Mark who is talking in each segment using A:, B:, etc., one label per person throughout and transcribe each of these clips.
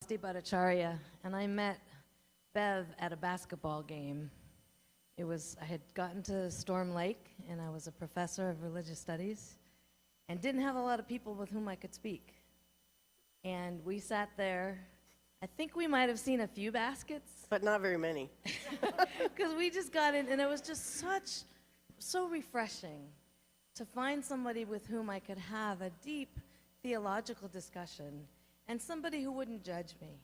A: Swasti Bhattacharya, and I met Bev at a basketball game. I had gotten to Storm Lake, and I was a professor of religious studies, and didn't have a lot of people with whom I could speak. And we sat there. I think we might have seen a few baskets.
B: But not very many.
A: Because we just got in, and it was just so refreshing to find somebody with whom I could have a deep theological discussion, and somebody who wouldn't judge me.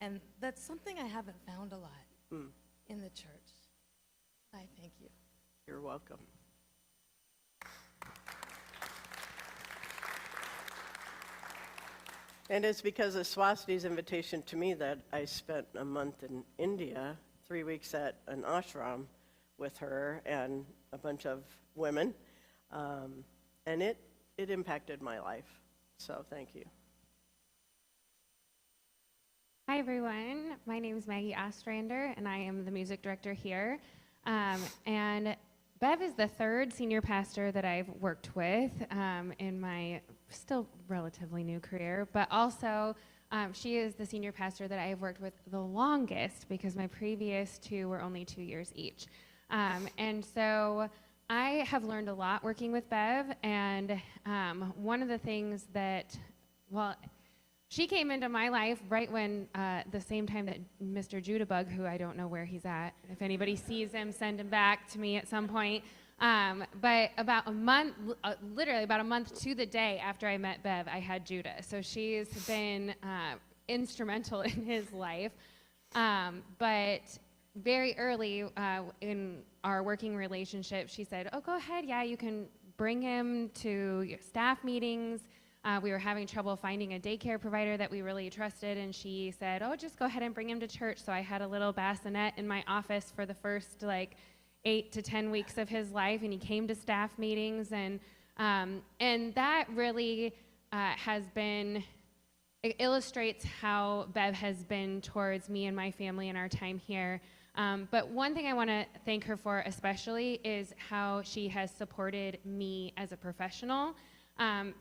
A: And that's something I haven't found a lot in the church. I thank you.
B: You're welcome. And it's because of Swasti's invitation to me that I spent a month in India, 3 weeks at an ashram with her and a bunch of women. And it impacted my life. So thank you.
C: Hi, everyone. My name is Maggie Ostrander, and I am the music director here. And Bev is the third senior pastor that I've worked with in my still relatively new career, but also she is the senior pastor that I have worked with the longest, because my previous two were only 2 years each. And so I have learned a lot working with Bev, and one of the things that, she came into my life right when, the same time that Mr. Judabug, who I don't know where he's at, if anybody sees him, send him back to me at some point. But about a month, literally about a month to the day after I met Bev, I had Judah. So she's been instrumental in his life. But very early in our working relationship, she said, "Oh, go ahead, yeah, you can bring him to your staff meetings." We were having trouble finding a daycare provider that we really trusted, and she said, "Oh, just go ahead and bring him to church." So I had a little bassinet in my office for the first 8 to 10 weeks of his life, and he came to staff meetings, and that really it illustrates how Bev has been towards me and my family in our time here. But one thing I want to thank her for especially is how she has supported me as a professional.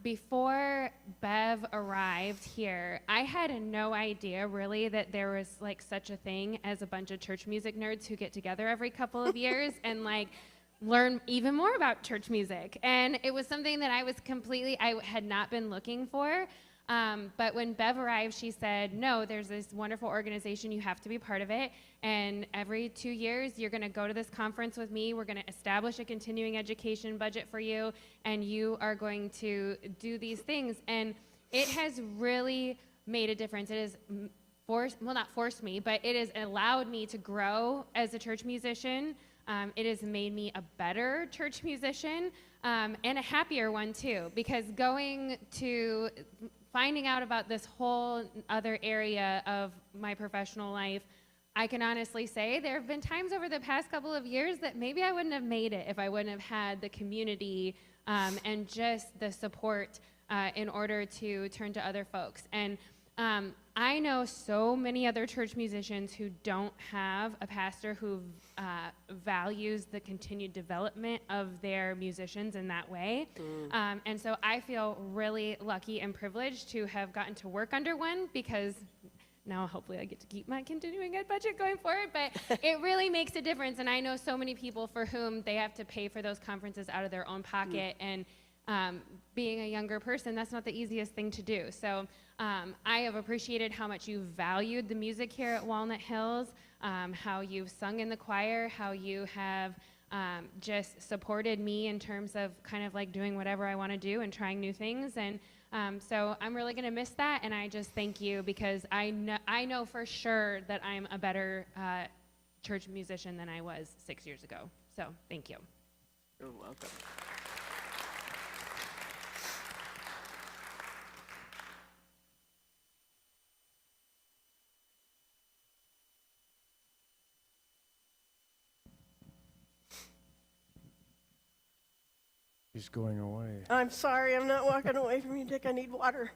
C: Before Bev arrived here, I had no idea really that there was such a thing as a bunch of church music nerds who get together every couple of years and learn even more about church music. And it was something that I had not been looking for. But when Bev arrived, she said, "No, there's this wonderful organization, you have to be part of it. And every 2 years, you're going to go to this conference with me. We're going to establish a continuing education budget for you, and you are going to do these things." And it has really made a difference. It has not forced me, but it has allowed me to grow as a church musician. It has made me a better church musician, and a happier one too, because finding out about this whole other area of my professional life, I can honestly say there have been times over the past couple of years that maybe I wouldn't have made it if I wouldn't have had the community and just the support in order to turn to other folks. And I know so many other church musicians who don't have a pastor who values the continued development of their musicians in that way. And so I feel really lucky and privileged to have gotten to work under one, because now hopefully I get to keep my continuing ed budget going forward, but it really makes a difference. And I know so many people for whom they have to pay for those conferences out of their own pocket. And being a younger person, that's not the easiest thing to do. So I have appreciated how much you valued the music here at Walnut Hills, how you've sung in the choir, how you have just supported me in terms of doing whatever I want to do and trying new things. And so I'm really going to miss that, and I just thank you, because I know for sure that I'm a better church musician than I was 6 years ago. So thank you.
B: You're welcome.
D: He's going away.
B: I'm sorry, I'm not walking away from you, Dick. I need water.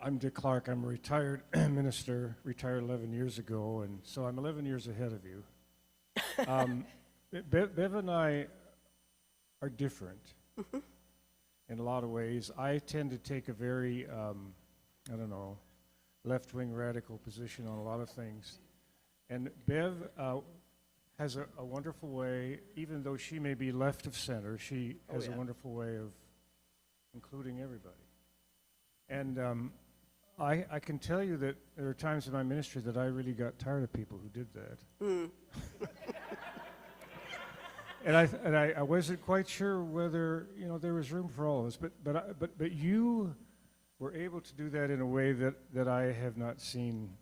D: I'm Dick Clark. I'm a retired minister, retired 11 years ago, and so I'm 11 years ahead of you. Bev and I are different in a lot of ways. I tend to take a very I don't know, left-wing radical position on a lot of things. And Bev has a wonderful way, even though she may be left of center, she has a
B: yeah.
D: wonderful way of including everybody. And I can tell you that there are times in my ministry that I really got tired of people who did that. And I wasn't quite sure whether, you know, there was room for all of us, but you were able to do that in a way that I have not seen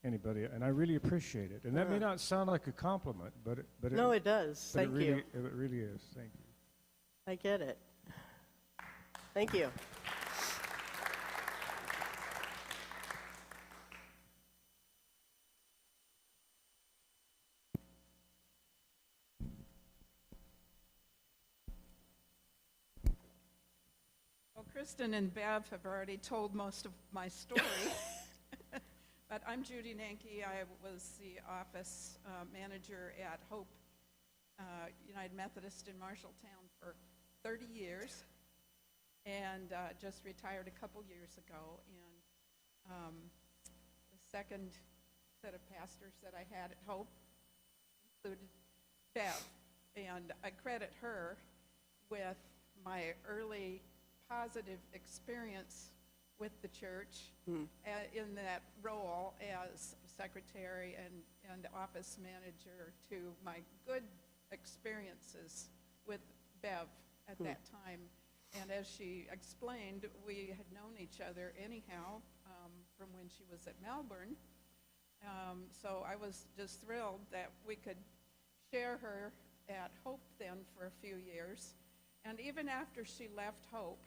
D: anybody, and I really appreciate it. And that may not sound like a compliment, but
B: No, it does.
D: but
B: Thank you.
D: It really is. Thank you.
B: I get it. Thank you.
E: Well, Kristen and Bev have already told most of my story, but I'm Judy Nanke. I was the office manager at Hope United Methodist in Marshalltown for 30 years, and just retired a couple years ago. And the second set of pastors that I had at Hope included Bev, and I credit her with my early positive experience with the church in that role as secretary and office manager to my good experiences with Bev at that time. And as she explained, we had known each other anyhow from when she was at Melbourne. So I was just thrilled that we could share her at Hope then for a few years. And even after she left Hope,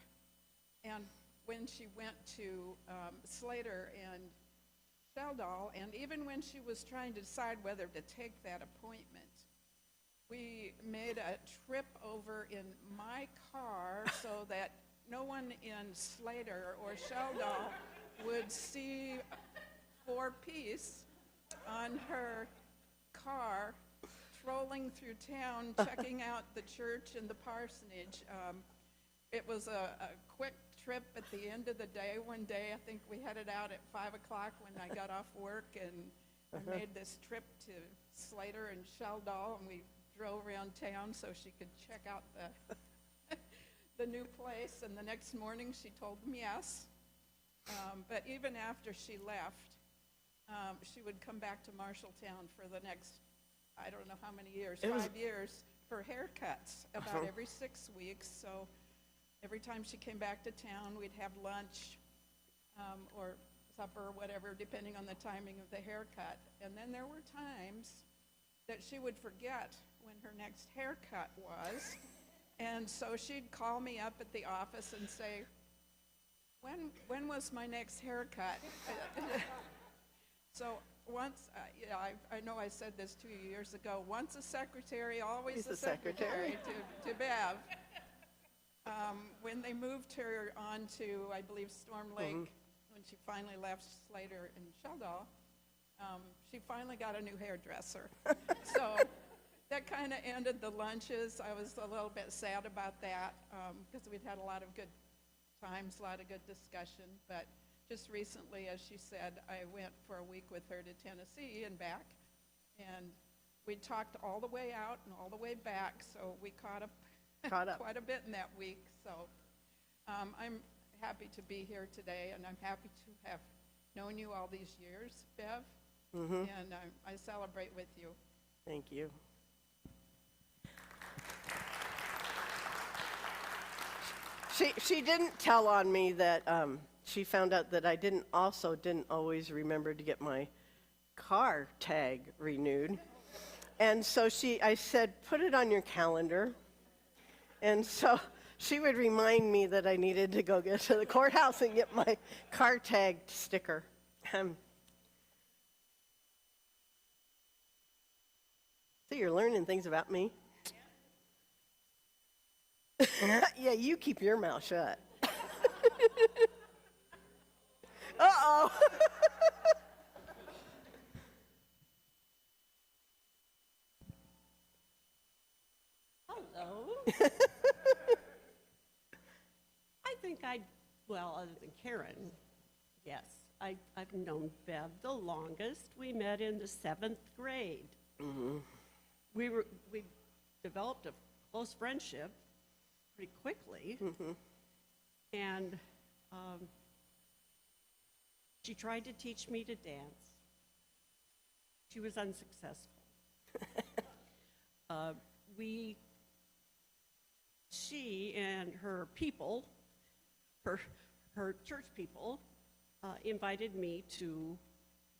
E: and when she went to Slater and Sheldall, and even when she was trying to decide whether to take that appointment, we made a trip over in my car so that no one in Slater or Sheldall would see 4-piece on her car trolling through town, checking out the church and the parsonage. It was a quick trip at the end of the day. One day, I think we headed out at 5 o'clock when I got off work, and I made this trip to Slater and Sheldall, and we drove around town so she could check out the new place. And the next morning, she told me yes. But even after she left, she would come back to Marshalltown for the next, I don't know how many years, 5 years, for haircuts about every 6 weeks. So every time she came back to town, we'd have lunch or supper or whatever, depending on the timing of the haircut. And then there were times that she would forget when her next haircut was. And so she'd call me up at the office and say, when was my next haircut? So once, I know I said this 2 years ago, once a secretary, always a secretary to Bev. When they moved her on to, I believe, Storm Lake, when she finally left Slater and Sheldall, she finally got a new hairdresser. So that kind of ended the lunches. I was a little bit sad about that because we'd had a lot of good times, a lot of good discussion. But just recently, as she said, I went for a week with her to Tennessee and back. And we talked all the way out and all the way back, so we caught up quite a bit in that week. So I'm happy to be here today, and I'm happy to have known you all these years, Bev, and I celebrate with you.
B: Thank you. She didn't tell on me that she found out that I didn't always remember to get my car tag renewed. And so I said, put it on your calendar. And so she would remind me that I needed to go get to the courthouse and get my car tag sticker. So you're learning things about me? Yeah, you keep your mouth shut. Uh-oh.
F: Hello. I think well, other than Karen, yes. I've known Bev the longest. We met in the 7th grade. We developed a close friendship pretty quickly. And she tried to teach me to dance. She was unsuccessful. She and her people, her church people, invited me to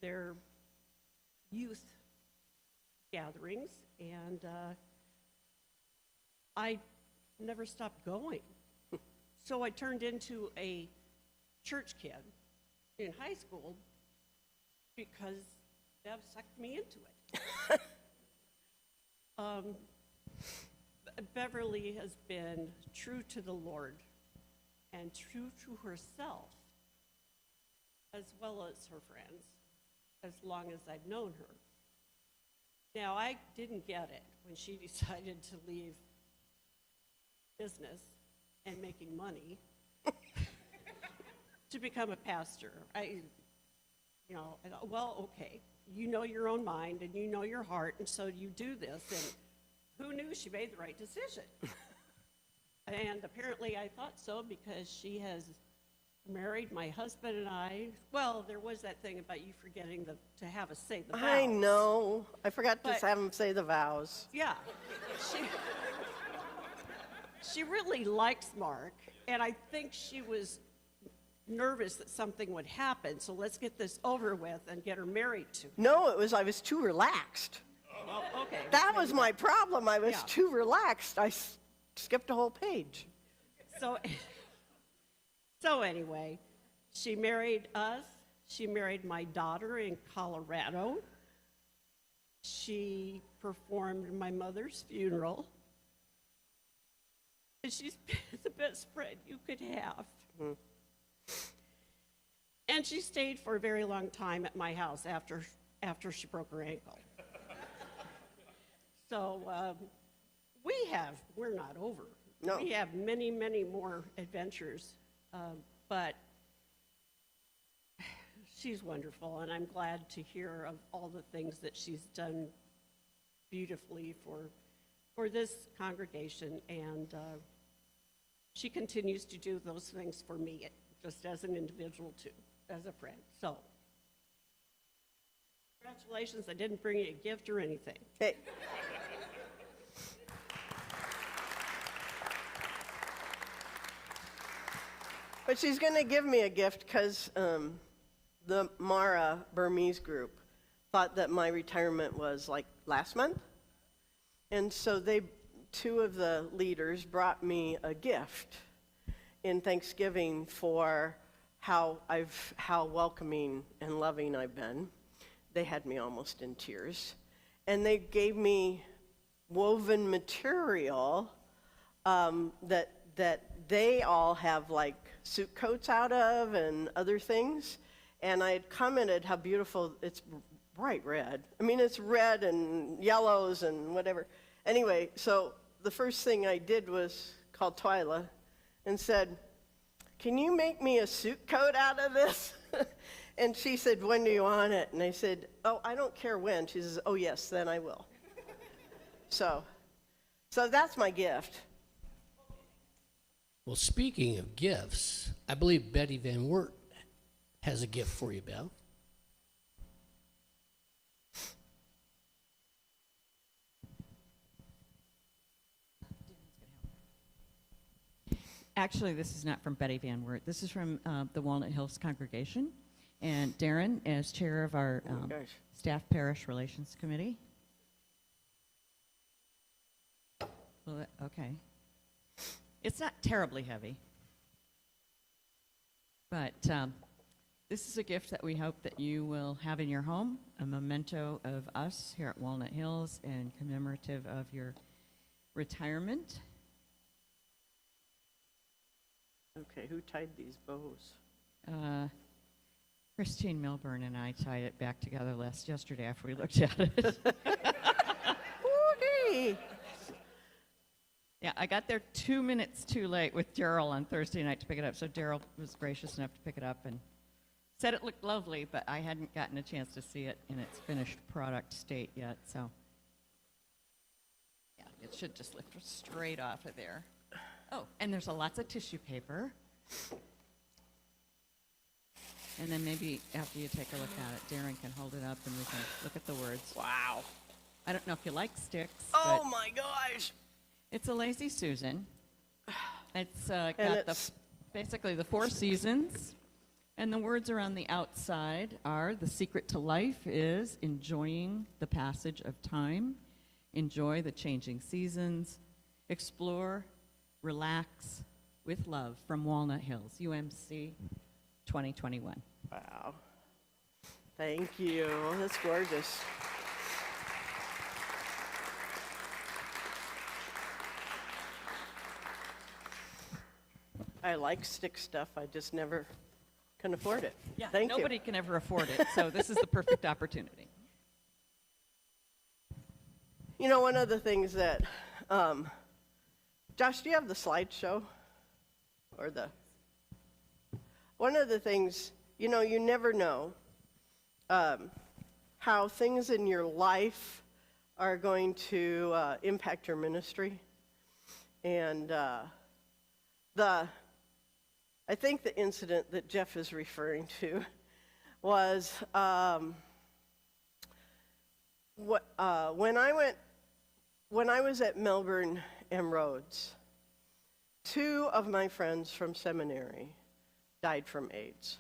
F: their youth gatherings, and I never stopped going. So I turned into a church kid in high school because Bev sucked me into it. Beverly has been true to the Lord and true to herself, as well as her friends, as long as I've known her. Now, I didn't get it when she decided to leave business and making money to become a pastor. I thought, well, okay, you know your own mind and you know your heart, and so you do this, and who knew she made the right decision? And apparently I thought so because she has married my husband and I. Well, there was that thing about you forgetting to have us say the vows.
B: I know. I forgot to
F: But-
B: have him say the vows.
F: Yeah. She really likes Mark, and I think she was nervous that something would happen, so let's get this over with and get her married to.
B: No, I was too relaxed.
F: Well, okay.
B: That was my problem. I was
F: Yeah.
B: too relaxed. I skipped a whole page.
F: So anyway, she married us. She married my daughter in Colorado. She performed my mother's funeral. And she's the best friend you could have. And she stayed for a very long time at my house after she broke her ankle. So we're not over.
B: No.
F: We have many, many more adventures, but she's wonderful, and I'm glad to hear of all the things that she's done beautifully for this congregation, and she continues to do those things for me, just as an individual too, as a friend. So, congratulations, I didn't bring you a gift or anything.
B: Hey. But she's going to give me a gift because the Mara Burmese group thought that my retirement was like last month. And so two of the leaders brought me a gift in Thanksgiving for how welcoming and loving I've been. They had me almost in tears. And they gave me woven material that they all have like suit coats out of and other things. And I had commented how beautiful, it's bright red. I mean, it's red and yellows and whatever. Anyway, so the first thing I did was call Twyla and said, "Can you make me a suit coat out of this?" And she said, "When do you want it?" And I said, "Oh, I don't care when." She says, "Oh, yes, then I will." So that's my gift.
G: Well, speaking of gifts, I believe Betty Van Wert has a gift for you, Bev.
H: Actually, this is not from Betty Van Wert. This is from the Walnut Hills congregation. And Darren, as chair of our
B: Oh my gosh.
H: Staff Parish Relations Committee. Well, okay. It's not terribly heavy. But this is a gift that we hope that you will have in your home, a memento of us here at Walnut Hills and commemorative of your retirement.
B: Okay, who tied these bows?
H: Christine Milburn and I tied it back together yesterday after we looked at it.
B: Hey.
H: Yeah, I got there 2 minutes too late with Daryl on Thursday night to pick it up, so Daryl was gracious enough to pick it up and said it looked lovely, but I hadn't gotten a chance to see it in its finished product state yet, so. Yeah, it should just lift straight off of there. Oh, and there's lots of tissue paper. And then maybe after you take a look at it, Darren can hold it up and we can look at the words.
B: Wow.
H: I don't know if you like sticks,
B: Oh
H: but
B: my gosh.
H: it's a Lazy Susan. It's
B: it's-
H: basically the 4 seasons. And the words around the outside are, the secret to life is enjoying the passage of time, enjoy the changing seasons, explore, relax with love from Walnut Hills, UMC 2021.
B: Wow. Thank you. That's gorgeous. I like stick stuff. I just never can afford it.
H: Yeah,
B: Thank you.
H: nobody can ever afford it, so this is the perfect opportunity.
B: You know, one of the things that, Josh, do you have the slideshow? Or one of the things, you know, you never know how things in your life are going to impact your ministry. And I think the incident that Jeff is referring to was when I was at Melbourne and Rhodes, 2 of my friends from seminary died from AIDS.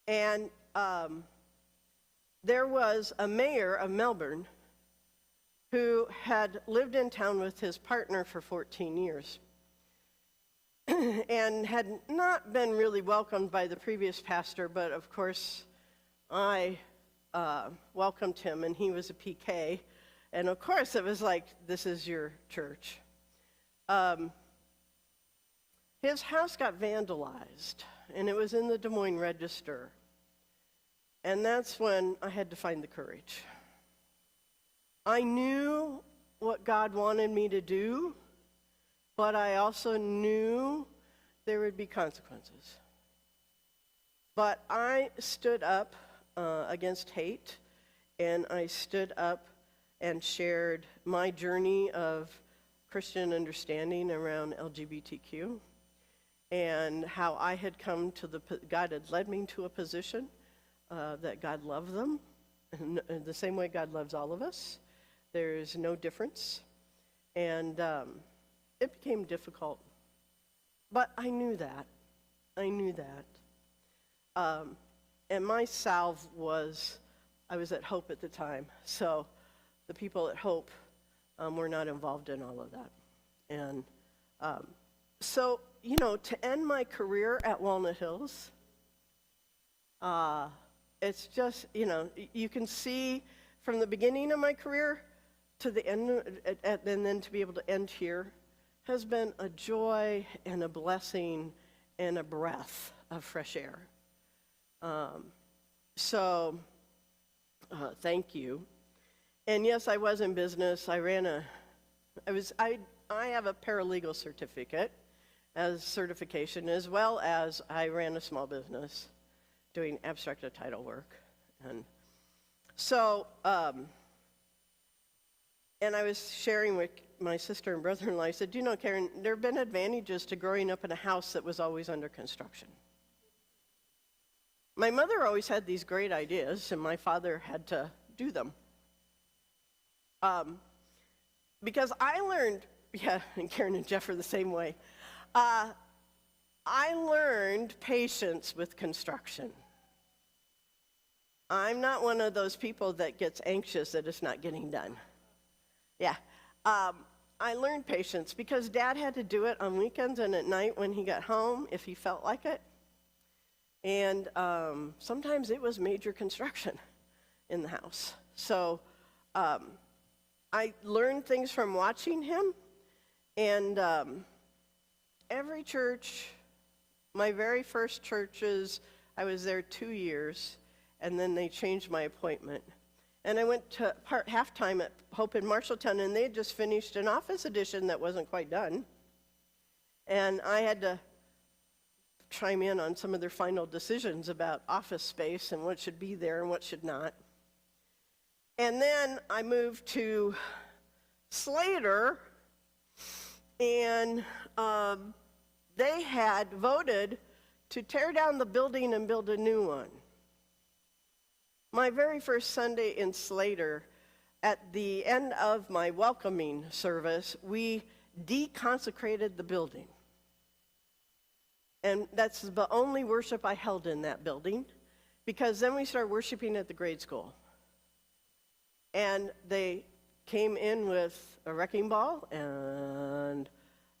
B: And there was a mayor of Melbourne who had lived in town with his partner for 14 years and had not been really welcomed by the previous pastor, but of course I welcomed him, and he was a PK. And of course it was like, this is your church. His house got vandalized, and it was in the Des Moines Register. And that's when I had to find the courage. I knew what God wanted me to do, but I also knew there would be consequences. But I stood up against hate, and I stood up and shared my journey of Christian understanding around LGBTQ and how I had come to God had led me to a position that God loved them, and the same way God loves all of us. There's no difference. And it became difficult. But I knew that. I knew that. And my salve was, I was at Hope at the time, so the people at Hope were not involved in all of that. And so, you know, to end my career at Walnut Hills, it's just, you know, you can see from the beginning of my career to the end, and then to be able to end here, has been a joy and a blessing and a breath of fresh air. So, thank you. And yes, I was in business. I have a paralegal certificate as certification, as well as I ran a small business doing abstract title work. And so, and I was sharing with my sister and brother-in-law, I said, you know, Karen, there have been advantages to growing up in a house that was always under construction. My mother always had these great ideas, and my father had to do them. Because I learned, yeah, and Karen and Jeff are the same way, I learned patience with construction. I'm not one of those people that gets anxious that it's not getting done. Yeah. I learned patience because Dad had to do it on weekends and at night when he got home if he felt like it. And sometimes it was major construction in the house. So I learned things from watching him. And every church, my very first churches, I was there 2 years, and then they changed my appointment. And I went to halftime at Hope in Marshalltown, and they had just finished an office addition that wasn't quite done. And I had to chime in on some of their final decisions about office space and what should be there and what should not. And then I moved to Slater, and they had voted to tear down the building and build a new one. My very first Sunday in Slater, at the end of my welcoming service, we deconsecrated the building. And that's the only worship I held in that building, because then we started worshiping at the grade school. And they came in with a wrecking ball, and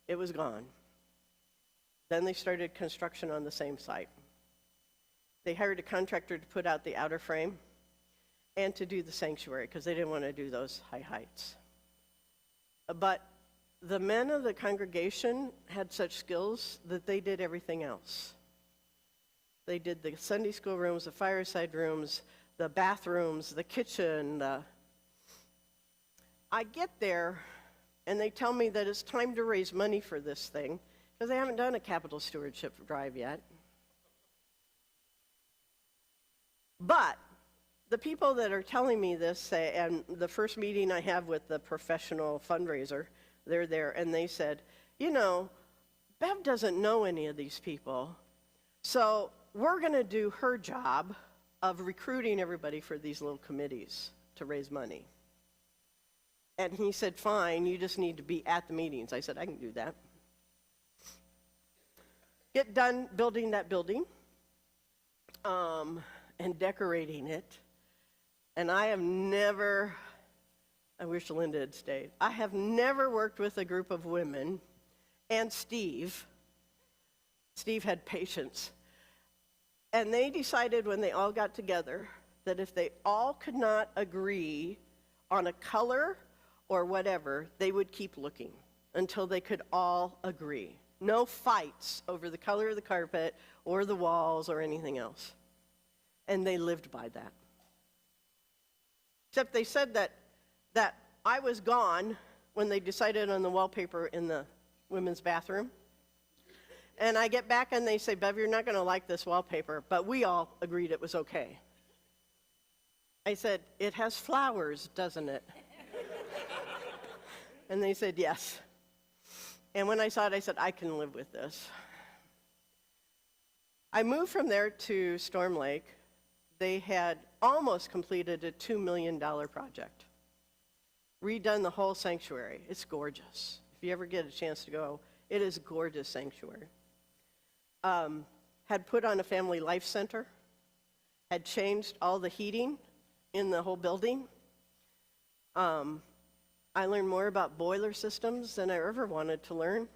B: it was gone. Then they started construction on the same site. They hired a contractor to put out the outer frame and to do the sanctuary, because they didn't want to do those high heights. But the men of the congregation had such skills that they did everything else. They did the Sunday school rooms, the fireside rooms, the bathrooms, the kitchen. I get there, and they tell me that it's time to raise money for this thing, because they haven't done a capital stewardship drive yet. But the people that are telling me this say, and the first meeting I have with the professional fundraiser, they're there, and they said, you know, Bev doesn't know any of these people, so we're going to do her job of recruiting everybody for these little committees to raise money. And he said, fine, you just need to be at the meetings. I said, I can do that. Get done building that building and decorating it. And I have never, I wish Linda had stayed. I have never worked with a group of women, and Steve had patience. And they decided when they all got together that if they all could not agree on a color or whatever, they would keep looking until they could all agree. No fights over the color of the carpet or the walls or anything else. And they lived by that. Except they said that I was gone when they decided on the wallpaper in the women's bathroom. And I get back and they say, Bev, you're not going to like this wallpaper, but we all agreed it was okay. I said, it has flowers, doesn't it? And they said, yes. And when I saw it, I said, I can live with this. I moved from there to Storm Lake. They had almost completed a $2 million project. Redone the whole sanctuary. It's gorgeous. If you ever get a chance to go, it is a gorgeous sanctuary. Had put on a family life center. Had changed all the heating in the whole building. I learned more about boiler systems than I ever wanted to learn.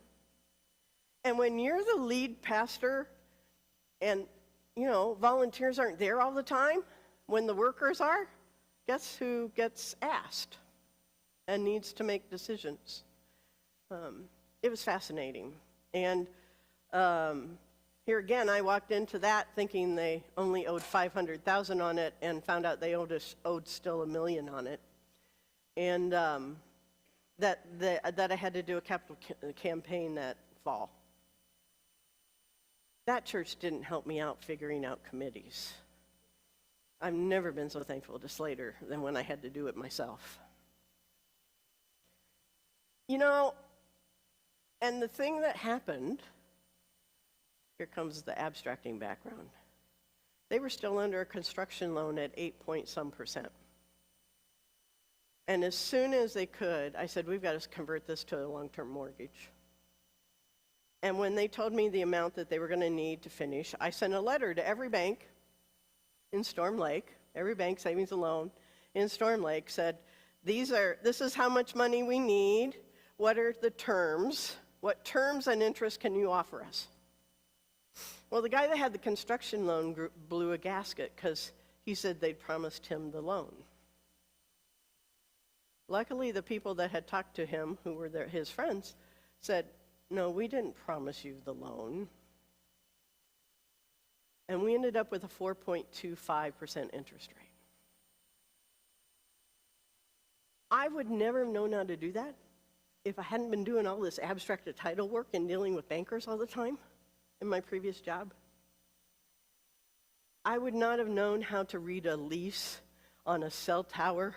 B: And when you're the lead pastor and, you know, volunteers aren't there all the time, when the workers are, guess who gets asked and needs to make decisions? It was fascinating. And here again, I walked into that thinking they only owed $500,000 on it and found out they owed still $1 million on it. And that I had to do a capital campaign that fall. That church didn't help me out figuring out committees. I've never been so thankful to Slater than when I had to do it myself. You know, and the thing that happened, here comes the abstracting background. They were still under a construction loan at 8-point-some%. And as soon as they could, I said, we've got to convert this to a long-term mortgage. And when they told me the amount that they were going to need to finish, I sent a letter to every bank in Storm Lake, every bank, savings and loan in Storm Lake, said, this is how much money we need. What are the terms? What terms and interest can you offer us? Well, the guy that had the construction loan group blew a gasket because he said they'd promised him the loan. Luckily, the people that had talked to him, who were his friends, said, no, we didn't promise you the loan. And we ended up with a 4.25% interest rate. I would never have known how to do that if I hadn't been doing all this abstracted title work and dealing with bankers all the time in my previous job. I would not have known how to read a lease on a cell tower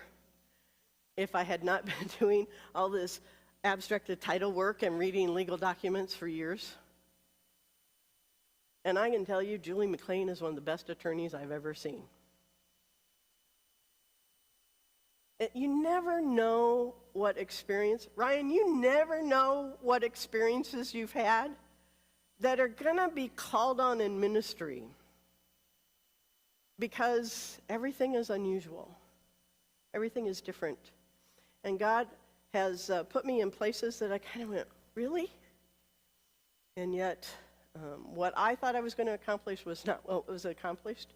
B: if I had not been doing all this abstracted title work and reading legal documents for years. And I can tell you, Julie McLean is one of the best attorneys I've ever seen. You never know what experience, Ryan, you never know what experiences you've had that are going to be called on in ministry because everything is unusual. Everything is different. And God has put me in places that I kind of went, really? And yet, what I thought I was going to accomplish was not what was accomplished,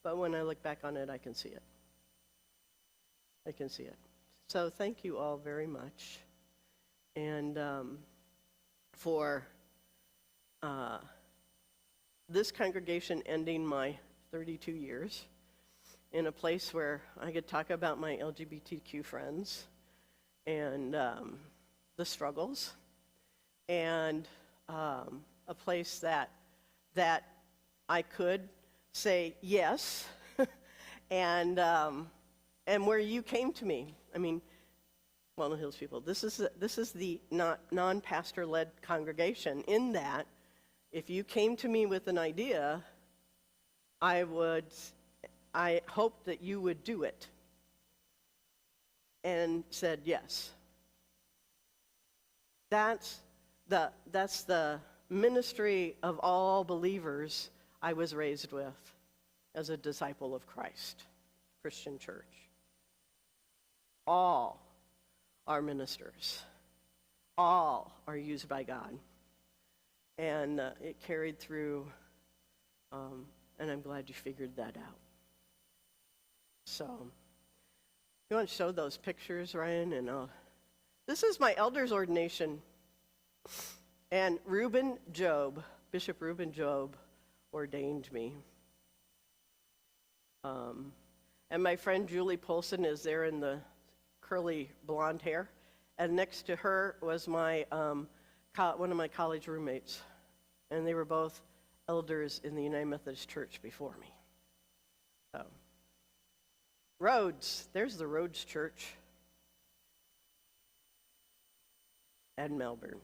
B: but when I look back on it, I can see it. I can see it. So thank you all very much. And for this congregation ending my 32 years in a place where I could talk about my LGBTQ friends and the struggles, and a place that I could say yes, and where you came to me. I mean, Walnut Hills people, this is the non-pastor-led congregation, in that if you came to me with an idea, I hoped that you would do it, and said yes. That's the ministry of all believers I was raised with as a disciple of Christ, Christian church. All are ministers. All are used by God. And it carried through, and I'm glad you figured that out. So, you want to show those pictures, Ryan? And this is my elder's ordination. And Bishop Reuben Job, ordained me. And my friend Julie Polson is there in the curly blonde hair. And next to her was my one of my college roommates. And they were both elders in the United Methodist Church before me. So, Rhodes, there's the Rhodes Church. And Melbourne.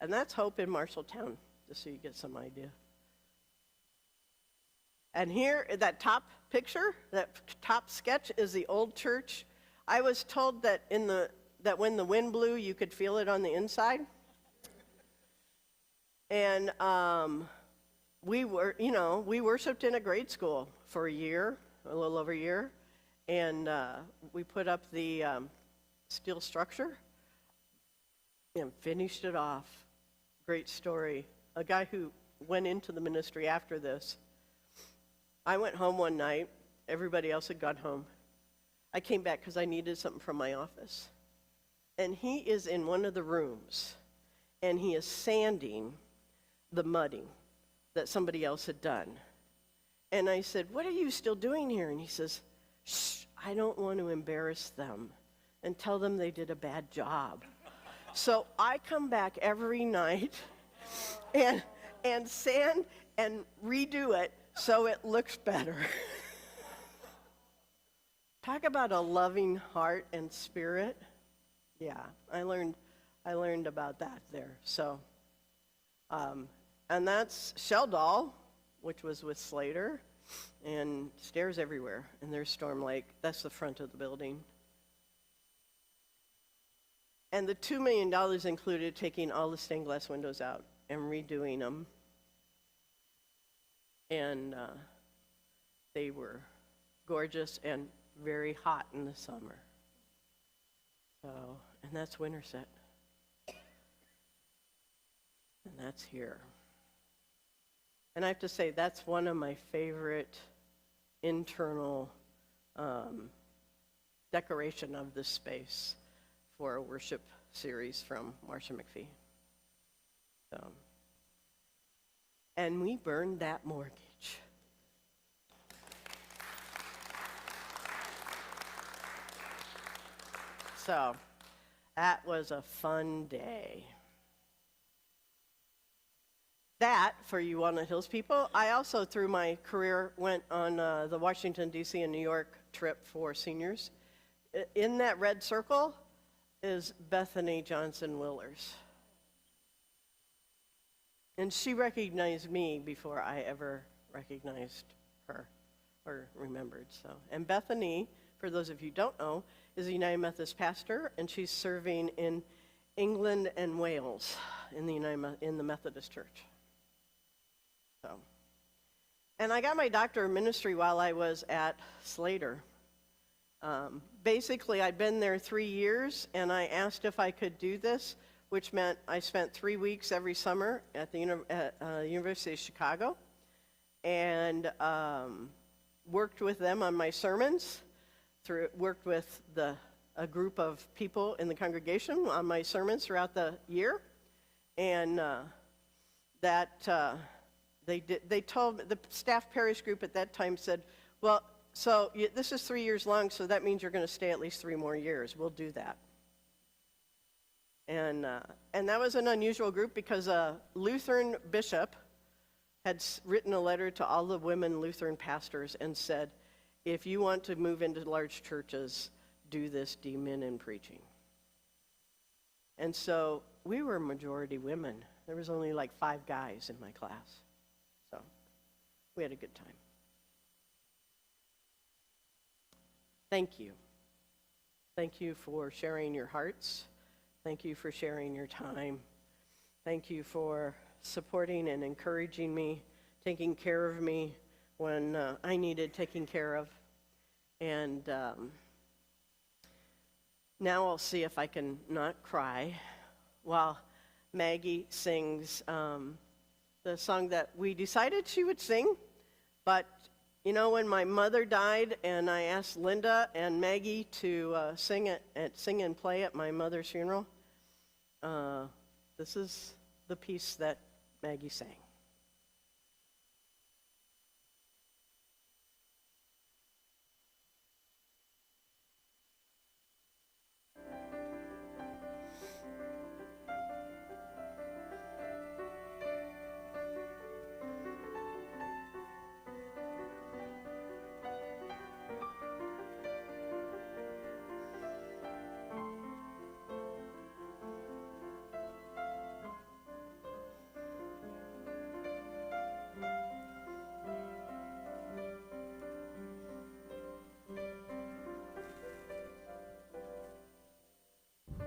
B: And that's Hope in Marshalltown, just so you get some idea. And here, that top picture, that top sketch is the old church. I was told that that when the wind blew, you could feel it on the inside. And we worshiped in a grade school for a year, a little over a year. And we put up the steel structure and finished it off. Great story. A guy who went into the ministry after this. I went home one night. Everybody else had gone home. I came back because I needed something from my office. And he is in one of the rooms, and he is sanding the mudding that somebody else had done. And I said, "What are you still doing here?" And he says, "Shh, I don't want to embarrass them and tell them they did a bad job." So I come back every night and sand and redo it so it looks better. Talk about a loving heart and spirit. Yeah, I learned about that there. So, and that's Sheldall, which was with Slater, and stairs everywhere. And there's Storm Lake. That's the front of the building. And the $2 million included taking all the stained glass windows out and redoing them. And they were gorgeous and very hot in the summer. So, and that's Winterset. And that's here. And I have to say, that's one of my favorite internal decoration of this space for a worship series from Marsha McPhee. So, and we burned that mortgage. So, That was a fun day. That, for you Walnut Hills people, I also, through my career, went on the Washington, D.C. and New York trip for seniors. In that red circle is Bethany Johnson Willers. And she recognized me before I ever recognized her or remembered. And Bethany, for those of you who don't know, is a United Methodist pastor, and she's serving in England and Wales in the Methodist Church. And I got my doctorate of ministry while I was at Slater. Basically, I'd been there 3 years, and I asked if I could do this, which meant I spent 3 weeks every summer at the University of Chicago, and worked with them on my sermons, worked with a group of people in the congregation on my sermons throughout the year, and they told me, the staff parish group at that time said, well, so this is 3 years long, so that means you're going to stay at least 3 more years. We'll do that. And that was an unusual group because a Lutheran bishop had written a letter to all the women Lutheran pastors and said, if you want to move into large churches, do this demon in preaching. And so we were majority women. There was only like 5 guys in my class. So we had a good time. Thank you. Thank you for sharing your hearts. Thank you for sharing your time. Thank you for supporting and encouraging me, taking care of me when I needed taking care of. And now I'll see if I can not cry while Maggie sings the song that we decided she would sing. But, you know, when my mother died and I asked Linda and Maggie to sing and play at my mother's funeral, this is the piece that Maggie sang.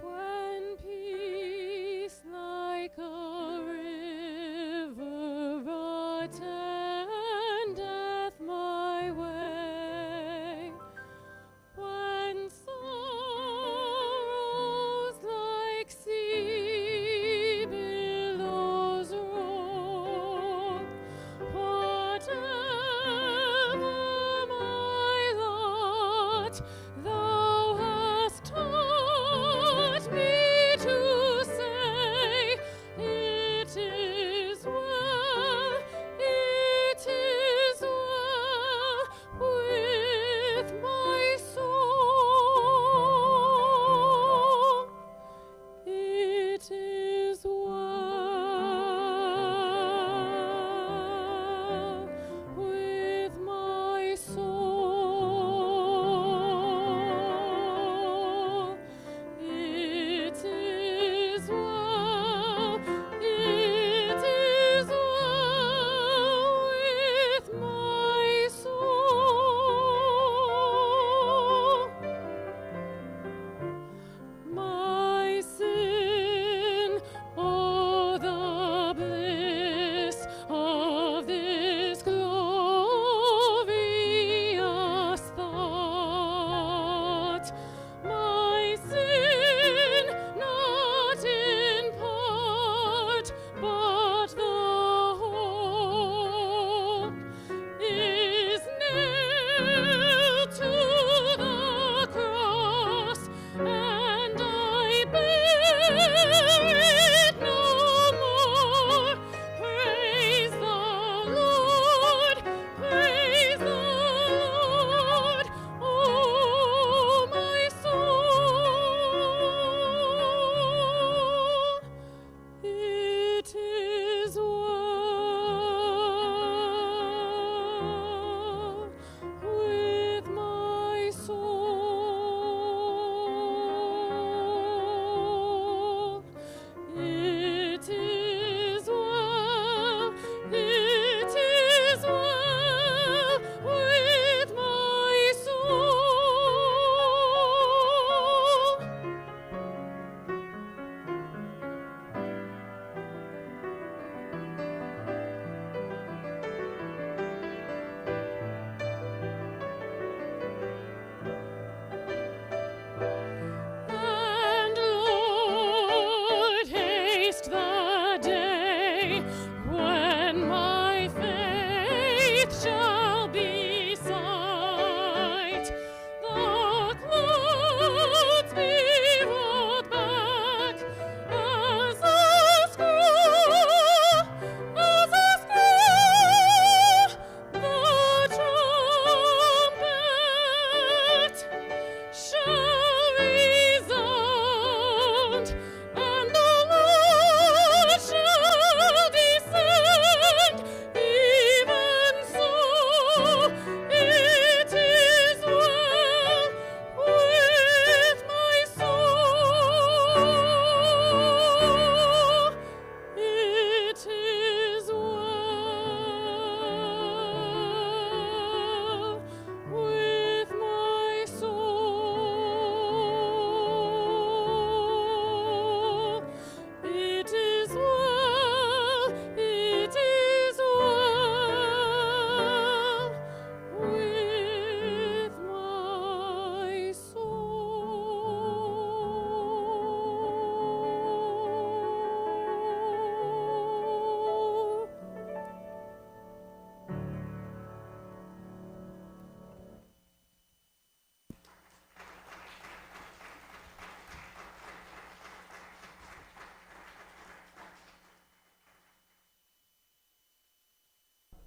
I: When peace like a river attendeth my way, when sorrows like sea billows roll, whatever my lot, thou hast taught me to say, it is well,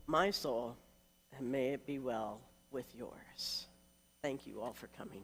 B: my soul, and may it be well with yours. Thank you all for coming.